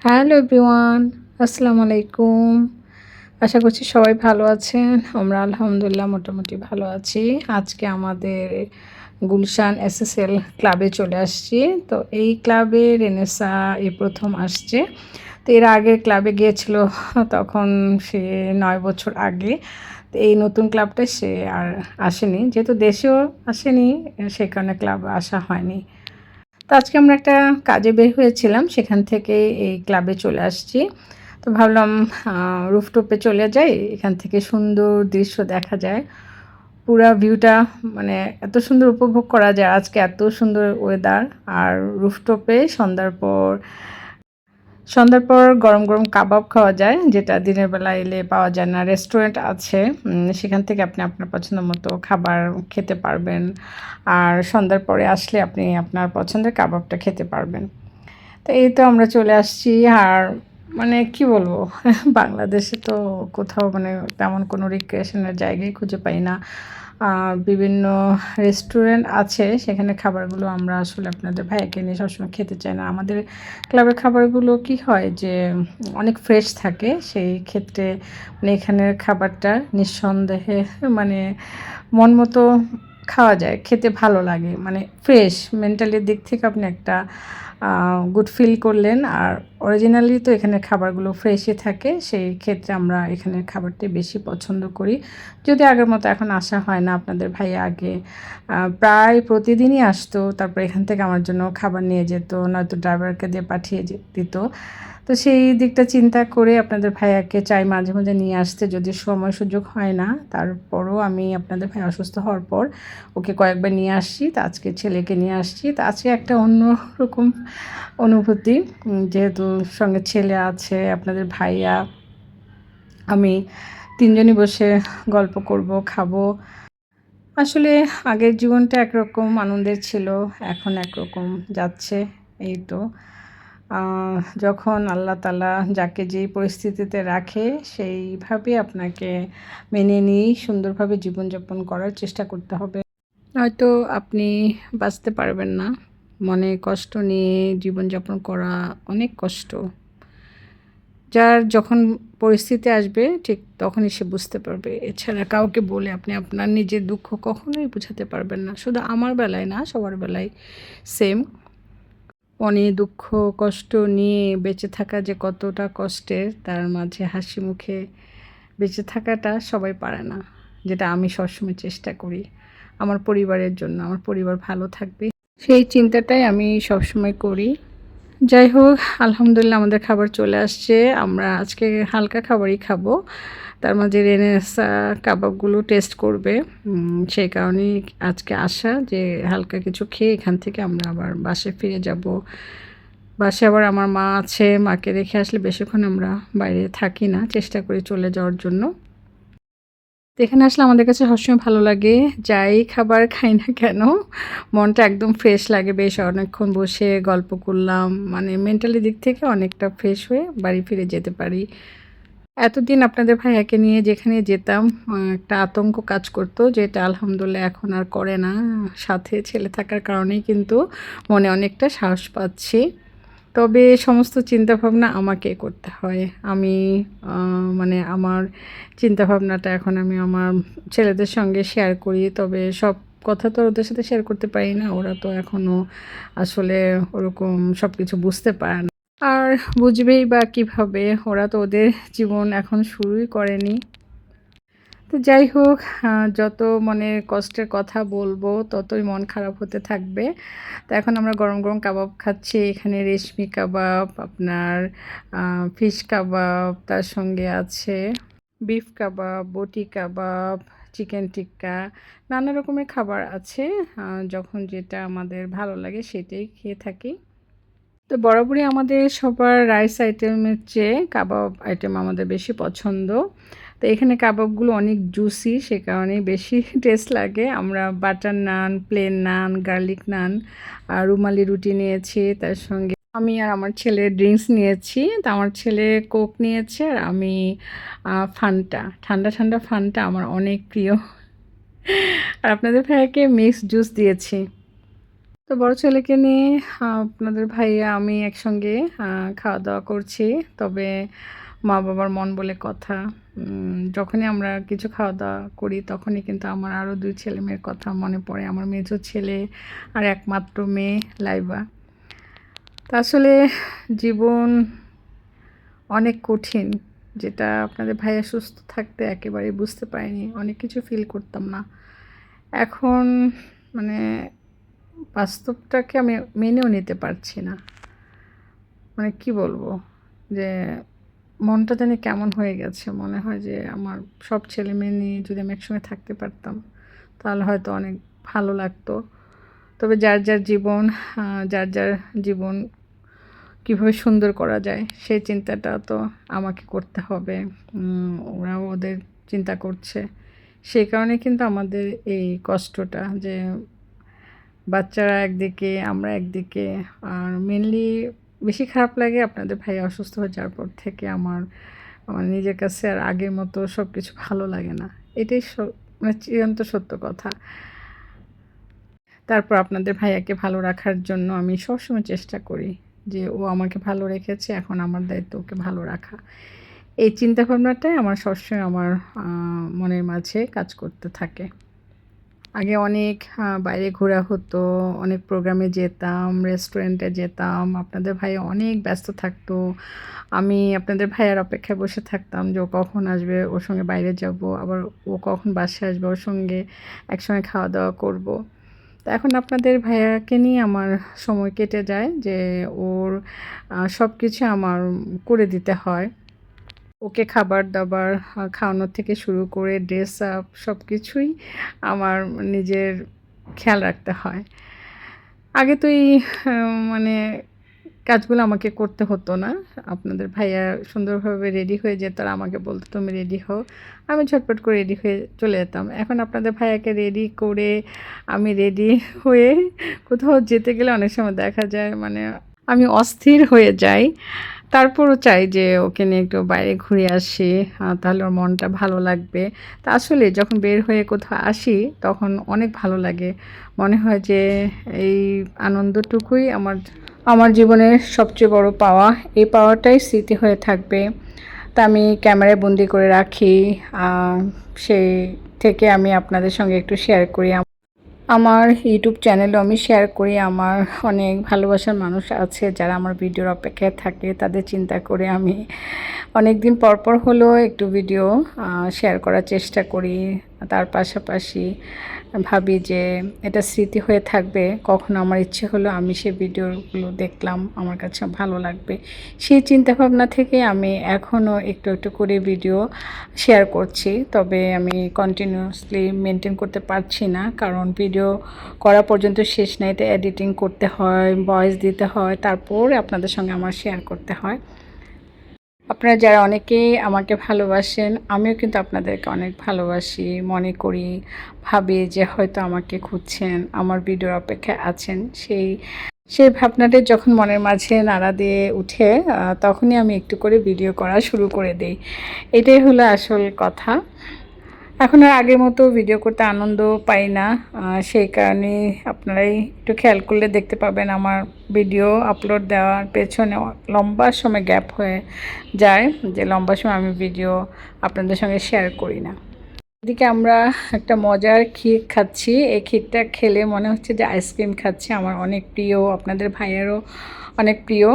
Hello everyone, আসসালামু আলাইকুম। আশা করছি সবাই ভালো আছেন। আমরা আলহামদুলিল্লাহ মোটামুটি ভালো আছি। আজকে আমাদের গুলশান এসএসএল ক্লাবে চলে আসছি। তো এই ক্লাবে রেনেসা এই প্রথম আসছে। তো এর আগে ক্লাবে গিয়েছিল তখন সে ৯ বছর আগে। তো এই নতুন ক্লাবটায় সে আর আসেনি। যেহেতু দেশেও আসেনি, সে কারণে ক্লাবে আসা হয়নি। তো আজকে আমরা একটা কাজে বের হয়েছিলাম, সেখান থেকে এই ক্লাবে চলে আসছি। তো ভাবলাম রুফটপে চলে যাই, এখান থেকে সুন্দর দৃশ্য দেখা যায়। পুরা ভিউটা মানে এত সুন্দর উপভোগ করা যায়। আজকে এত সুন্দর ওয়েদার। আর রুফটপে সন্ধ্যার পর গরম গরম কাবাব খাওয়া যায়, যেটা দিনের বেলা এলে পাওয়া যায় না। রেস্টুরেন্ট আছে, সেখান থেকে আপনি আপনার পছন্দ মতো খাবার খেতে পারবেন। আর সন্ধ্যার পরে আসলে আপনি আপনার পছন্দের কাবাবটা খেতে পারবেন। তো এই তো আমরা চলে আসছি। আর মানে কি বলবো বাংলাদেশে তো কোথাও মানে তেমন কোনো রিক্রিয়েশনের জায়গায় খুঁজে পাই না। বিভিন্ন রেস্টুরেন্ট আছে, সেখানে খাবারগুলো আমরা আসলে আপনাদের ভাইয়াকে নিয়ে সবসময় খেতে চাই না। আমাদের ক্লাবের খাবারগুলো কি হয় যে অনেক ফ্রেশ থাকে, সেই ক্ষেত্রে মানে এখানের খাবারটা নিঃসন্দেহে মানে মন মতো খাওয়া যায়, খেতে ভালো লাগে, মানে ফ্রেশ মেন্টালির দিক থেকে আপনি একটা গুড ফিল করলেন। আর অরিজিনালি তো এখানের খাবারগুলো ফ্রেশই থাকে, সেই ক্ষেত্রে আমরা এখানের খাবারটাই বেশি পছন্দ করি। যদি আগের মতো এখন আসা হয় না, আপনাদের ভাইয়া আগে প্রায় প্রতিদিনই আসতো, তারপর এখান থেকে আমার জন্য খাবার নিয়ে যেত, নয়তো ড্রাইভারকে দিয়ে পাঠিয়ে দিত। তো সেই দিকটা চিন্তা করে আপনাদের ভাইয়াকে চাই মাঝে মাঝে নিয়ে আসতে, যদি সময় সুযোগ হয় না। তারপরও আমি আপনাদের ভাই অসুস্থ হওয়ার পর ওকে কয়েকবার নিয়ে আসছি। তো আজকে ছেলেকে নিয়ে আসছি। তো আজকে একটা অন্য রকম অনুভূতি, যেহেতু সঙ্গে ছেলে আছে, আপনাদের ভাইয়া, আমি তিনজনই বসে গল্প করব, খাবো। আসলে আগের জীবনটা একরকম আনন্দের ছিল, এখন একরকম যাচ্ছে। এই তো যখন আল্লাহ তাআলা যাকে যেই পরিস্থিতিতে রাখে সেইভাবেই আপনাকে মেনে নিয়েই সুন্দরভাবে জীবনযাপন করার চেষ্টা করতে হবে। হয়তো আপনি বাঁচতে পারবেন না, মনে কষ্ট নিয়ে জীবনযাপন করা অনেক কষ্ট। যার যখন পরিস্থিতি আসবে ঠিক তখনই সে বুঝতে পারবে। এছাড়া কাউকে বলে আপনি আপনার নিজের দুঃখ কখনোই বোঝাতে পারবেন না। শুধু আমার বেলায় না, সবার বেলায় সেম। মনে দুঃখ কষ্ট নিয়ে বেঁচে থাকা যে কতটা কষ্টের, তার মাঝে হাসি মুখে বেঁচে থাকাটা সবাই পারে না। যেটা আমি সবসময় চেষ্টা করি আমার পরিবারের জন্য, আমার পরিবার ভালো থাকবে, সেই চিন্তাটাই আমি সবসময় করি। যাই হোক, আলহামদুলিল্লাহ আমাদের খাবার চলে আসছে। আমরা আজকে হালকা খাবারই খাবো। তার মাঝে রেনেসা কাবাবগুলো টেস্ট করবে। সেই কারণেই আজকে আসা, যে হালকা কিছু খেয়ে এখান থেকে আমরা আবার বাসায় ফিরে যাব। বাসায় আবার আমার মা আছে, মাকে রেখে আসলে বেশিক্ষণ আমরা বাইরে থাকি না, চেষ্টা করি চলে যাওয়ার জন্য। তো এখানে আসলে আমাদের কাছে সবসময় ভালো লাগে, যাই খাবার খাই না কেন মনটা একদম ফ্রেশ লাগে। বেশ অনেকক্ষণ বসে গল্প করলাম, মানে মেন্টালি দিক থেকে অনেকটা ফ্রেশ হয়ে বাড়ি ফিরে যেতে পারি। এতদিন আপনাদের ভাইয়াকে নিয়ে যেখানে যেতাম একটা আতঙ্ক কাজ করতো, যেটা আলহামদুলিল্লাহ এখন আর করে না। সাথে ছেলে থাকার কারণেই কিন্তু মনে অনেকটা সাহস পাচ্ছি। তবে সমস্ত চিন্তাভাবনা আমাকে করতে হয়। আমি মানে আমার চিন্তাভাবনাটা এখন আমি আমার ছেলেদের সঙ্গে শেয়ার করি। তবে সব কথা তো আর ওদের সাথে শেয়ার করতে পারি না। ওরা তো এখনও আসলে ওরকম সব কিছু বুঝতে পারে না। আর বুঝবেই বা কীভাবে? ওরা তো ওদের জীবন এখন শুরুই করেনি। তো যাই হোক, যত মনের কষ্টের কথা বলবো ততই মন খারাপ হতে থাকবে। তো এখন আমরা গরম গরম কাবাব খাচ্ছি। এখানে রেশমি কাবাব, আপনার ফিশ কাবাব, তার সঙ্গে আছে বিফ কাবাব, বটি কাবাব, চিকেন টিক্কা, নানা রকমের খাবার আছে। যখন যেটা আমাদের ভালো লাগে সেটাই খেয়ে থাকি। তো বরাবরই আমাদের সবার রাইস আইটেমের চেয়ে কাবাব আইটেম আমাদের বেশি পছন্দ। তো এখানে কাবাবগুলো অনেক জুসি, সে কারণেই বেশি টেস্ট লাগে। আমরা বাটার নান, প্লেন নান, গার্লিক নান আর রুমালি রুটি নিয়েছি। তার সঙ্গে আমি আর আমার ছেলে ড্রিঙ্কস নিয়েছি। তো আমার ছেলে কোক নিয়েছে আর আমি ফান্টা, ঠান্ডা ঠান্ডা ফান্টা আমার অনেক প্রিয়। আর আপনাদের ভাইয়াকে মিক্সড জুস দিয়েছি। তো বড় ছেলেকে নিয়ে আপনাদের ভাইয়া আমি একসঙ্গে খাওয়া-দাওয়া করছি। তবে মা-বাবার মন বলে কথা। যখনই আমরা কিছু খাওয়া-দাওয়া করি তখনই কিন্তু আমার আরও ২ ছেলেমেয়ের কথা মনে পড়ে। আমার মেজো ছেলে আর একমাত্র মেয়ে লাইবা। তো আসলে জীবন অনেক কঠিন, যেটা আপনাদের ভাইয়া সুস্থ থাকতে একেবারেই বুঝতে পারিনি। অনেক কিছু ফিল করতাম না। এখন মানে বাস্তবটাকে আমি মেনেও নিতে পারছি না। মানে কি বলবো? যে মনটা জানি কেমন হয়ে গেছে। মনে হয় যে আমার সব ছেলেমেয়ে নিয়ে যদি আমি একসঙ্গে থাকতে পারতাম, তাহলে হয়তো অনেক ভালো লাগতো। তবে যার জীবন যার জীবন কীভাবে সুন্দর করা যায় সেই চিন্তাটা তো আমাকে করতে হবে। ওরাও ওদের চিন্তা করছে। সেই কারণে কিন্তু আমাদের এই কষ্টটা যে বাচ্চারা একদিকে, আমরা একদিকে। আর মেইনলি বেশি খারাপ লাগে আপনাদের ভাইয়া অসুস্থ হয়ে যাওয়ার পর থেকে আমার আমার নিজের কাছে আর আগের মতো সব কিছু ভালো লাগে না। এটাই মানে চিরন্ত সত্য কথা। তারপর আপনাদের ভাইয়াকে ভালো রাখার জন্য আমি সবসময় চেষ্টা করি যে ও আমাকে ভালো রেখেছে, এখন আমার দায়িত্ব ওকে ভালো রাখা। এই চিন্তাভাবনাটাই আমার সবসময় আমার মনের মাঝে কাজ করতে থাকে। আগে অনেক বাইরে ঘোরা হতো, অনেক প্রোগ্রামে যেতাম, রেস্টুরেন্টে যেতাম। আপনাদের ভাইয়া অনেক ব্যস্ত থাকতো। আমি আপনাদের ভাইয়ার অপেক্ষায় বসে থাকতাম যে ও কখন আসবে, ওর সঙ্গে বাইরে যাব। আবার ও কখন বাসায় আসবে, ওর সঙ্গে একসঙ্গে খাওয়া-দাওয়া করব। তো এখন আপনাদের ভাইয়াকে নিয়ে আমার সময় কেটে যায় যে ওর সব কিছু আমার করে দিতে হয়। ওকে খাবার-দাবার খাওয়ানোর থেকে শুরু করে ড্রেস আপ সব কিছুই আমার নিজের খেয়াল রাখতে হয়। আগে তো এই মানে কাজগুলো আমাকে করতে হতো না। আপনাদের ভাইয়া সুন্দরভাবে রেডি হয়ে যেত আর আমাকে বলত, "তুমি রেডি হও।" আমি ঝটপট করে রেডি হয়ে চলে যেতাম। এখন আপনাদের ভাইয়াকে রেডি করে আমি রেডি হয়ে কোথাও যেতে গেলে অনেক সময় দেখা যায় মানে আমি অস্থির হয়ে যাই। তারপরও চাই যে ওকে নিয়ে একটু বাইরে ঘুরে আসি, তাহলে ওর মনটা ভালো লাগবে। তা আসলে যখন বের হয়ে কোথাও আসি তখন অনেক ভালো লাগে। মনে হয় যে এই আনন্দটুকুই আমার আমার জীবনের সবচেয়ে বড় পাওয়া। এই পাওয়াটাই স্মৃতি হয়ে থাকবে। তা আমি ক্যামেরায় বন্দি করে রাখি। আ সেই থেকে আমি আপনাদের সঙ্গে একটু শেয়ার করি। আমার ইউটিউব চ্যানেলেও আমি শেয়ার করি। আমার অনেক ভালোবাসার মানুষ আছে যারা আমার ভিডিওর অপেক্ষায় থাকে। তাদের চিন্তা করে আমি অনেক দিন পর পর হলেও একটু ভিডিও শেয়ার করার চেষ্টা করি। তার পাশাপাশি ভাবি যে এটা স্মৃতি হয়ে থাকবে। কখনো আমার ইচ্ছে হলো আমি সেই ভিডিওগুলো দেখলাম, আমার কাছে ভালো লাগবে। সেই চিন্তাভাবনা থেকে আমি এখনও একটু একটু করে ভিডিও শেয়ার করছি। তবে আমি কন্টিনিউয়াসলি মেনটেন করতে পারছি না, কারণ ভিডিও করা পর্যন্ত শেষ না। এটা এডিটিং করতে হয়, ভয়েস দিতে হয়, তারপরে আপনাদের সঙ্গে আমার শেয়ার করতে হয়। আপনারা যারা অনেকেই আমাকে ভালোবাসেন, আমিও কিন্তু আপনাদেরকে অনেক ভালোবাসি, মনে করি, ভাবি যে হয়তো আমাকে খুঁজছেন, আমার ভিডিওর অপেক্ষায় আছেন। সেই ভাবনাটা যখন মনের মাঝে নাড়া দিয়ে উঠে, তখনই আমি একটু করে ভিডিও করা শুরু করে দেই। এটাই হলো আসল কথা। এখন আর আগের মতো ভিডিও করতে আনন্দ পাই না। সেই কারণে আপনারাই একটু খেয়াল করলে দেখতে পাবেন আমার ভিডিও আপলোড দেওয়ার পেছনে লম্বা সময় গ্যাপ হয়ে যায়, যে লম্বা সময় আমি ভিডিও আপনাদের সঙ্গে শেয়ার করি না। এদিকে আমরা একটা মজার ক্ষীর খাচ্ছি। এই ক্ষীরটা খেলে মনে হচ্ছে যে আইসক্রিম খাচ্ছি। আমার অনেক প্রিয়, আপনাদের ভাইয়েরও অনেক প্রিয়।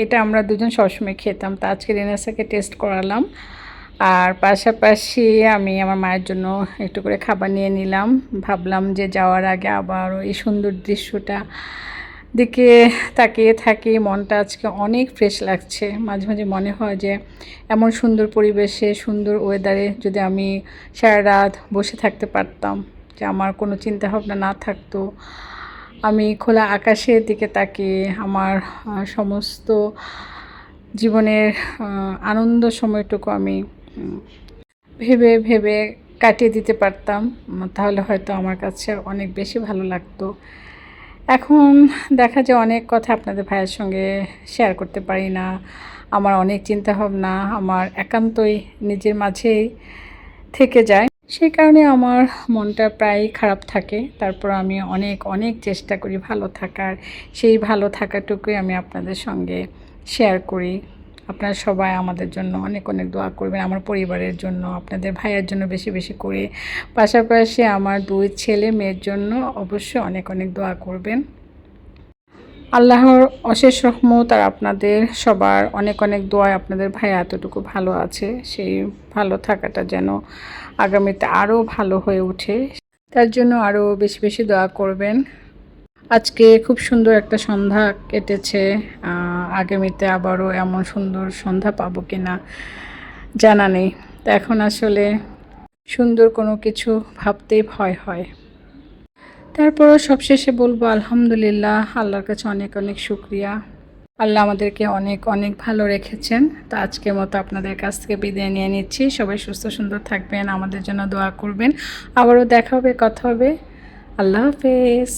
এটা আমরা দুজন সবসময় খেতাম। তো আজকে রেনেসাকে টেস্ট করালাম। আর পাশাপাশি আমি আমার মায়ের জন্য একটু করে খাবার নিয়ে নিলাম। ভাবলাম যে যাওয়ার আগে আবারও এই সুন্দর দৃশ্যটা দিকে তাকিয়ে থাকি। মনটা আজকে অনেক ফ্রেশ লাগছে। মাঝে মাঝে মনে হয় যে এমন সুন্দর পরিবেশে, সুন্দর ওয়েদারে যদি আমি সারা রাত বসে থাকতে পারতাম, যে আমার কোনো চিন্তাভাবনা না থাকতো, আমি খোলা আকাশের দিকে তাকিয়ে আমার সমস্ত জীবনের আনন্দ সময়টুকু আমি ভেবে ভেবে কাটিয়ে দিতে পারতাম, তাহলে হয়তো আমার কাছে অনেক বেশি ভালো লাগতো। এখন দেখা যায় অনেক কথা আপনাদের ভাইয়ের সঙ্গে শেয়ার করতে পারি না। আমার অনেক চিন্তাভাবনা আমার একান্তই নিজের মাঝেই থেকে যায়। সেই কারণে আমার মনটা প্রায়ই খারাপ থাকে। তারপর আমি অনেক অনেক চেষ্টা করি ভালো থাকার। সেই ভালো থাকাটুকুই আমি আপনাদের সঙ্গে শেয়ার করি। আপনারা সবাই আমাদের জন্য অনেক অনেক দোয়া করবেন, আমার পরিবারের জন্য, আপনাদের ভাইয়ের জন্য বেশি বেশি করে। পাশাপাশি আমার 2 ছেলে মেয়ের জন্য অবশ্যই অনেক অনেক দোয়া করবেন। আল্লাহর অশেষ রহমত আর আপনাদের সবার অনেক অনেক দোয়ায় আপনাদের ভাইয়া এতটুকু ভালো আছে। সেই ভালো থাকাটা যেন আগামীতে আরও ভালো হয়ে ওঠে, তার জন্য আরও বেশি বেশি দোয়া করবেন। আজকে খুব সুন্দর একটা সন্ধ্যা কেটেছে। আগামীতে আবারও এমন সুন্দর সন্ধ্যা পাবো কিনা জানা নেই। তো এখন আসলে সুন্দর কোনো কিছু ভাবতেই ভয় হয়। তারপরও সবশেষে বলবো আলহামদুলিল্লাহ, আল্লাহর কাছে অনেক অনেক শুকরিয়া। আল্লাহ আমাদেরকে অনেক অনেক ভালো রেখেছেন। তো আজকের মতো আপনাদের কাছ থেকে বিদায় নিয়ে নিচ্ছি। সবাই সুস্থ সুন্দর থাকবেন, আমাদের জন্য দোয়া করবেন। আবারও দেখা হবে, কথা হবে। আল্লাহ হাফেজ।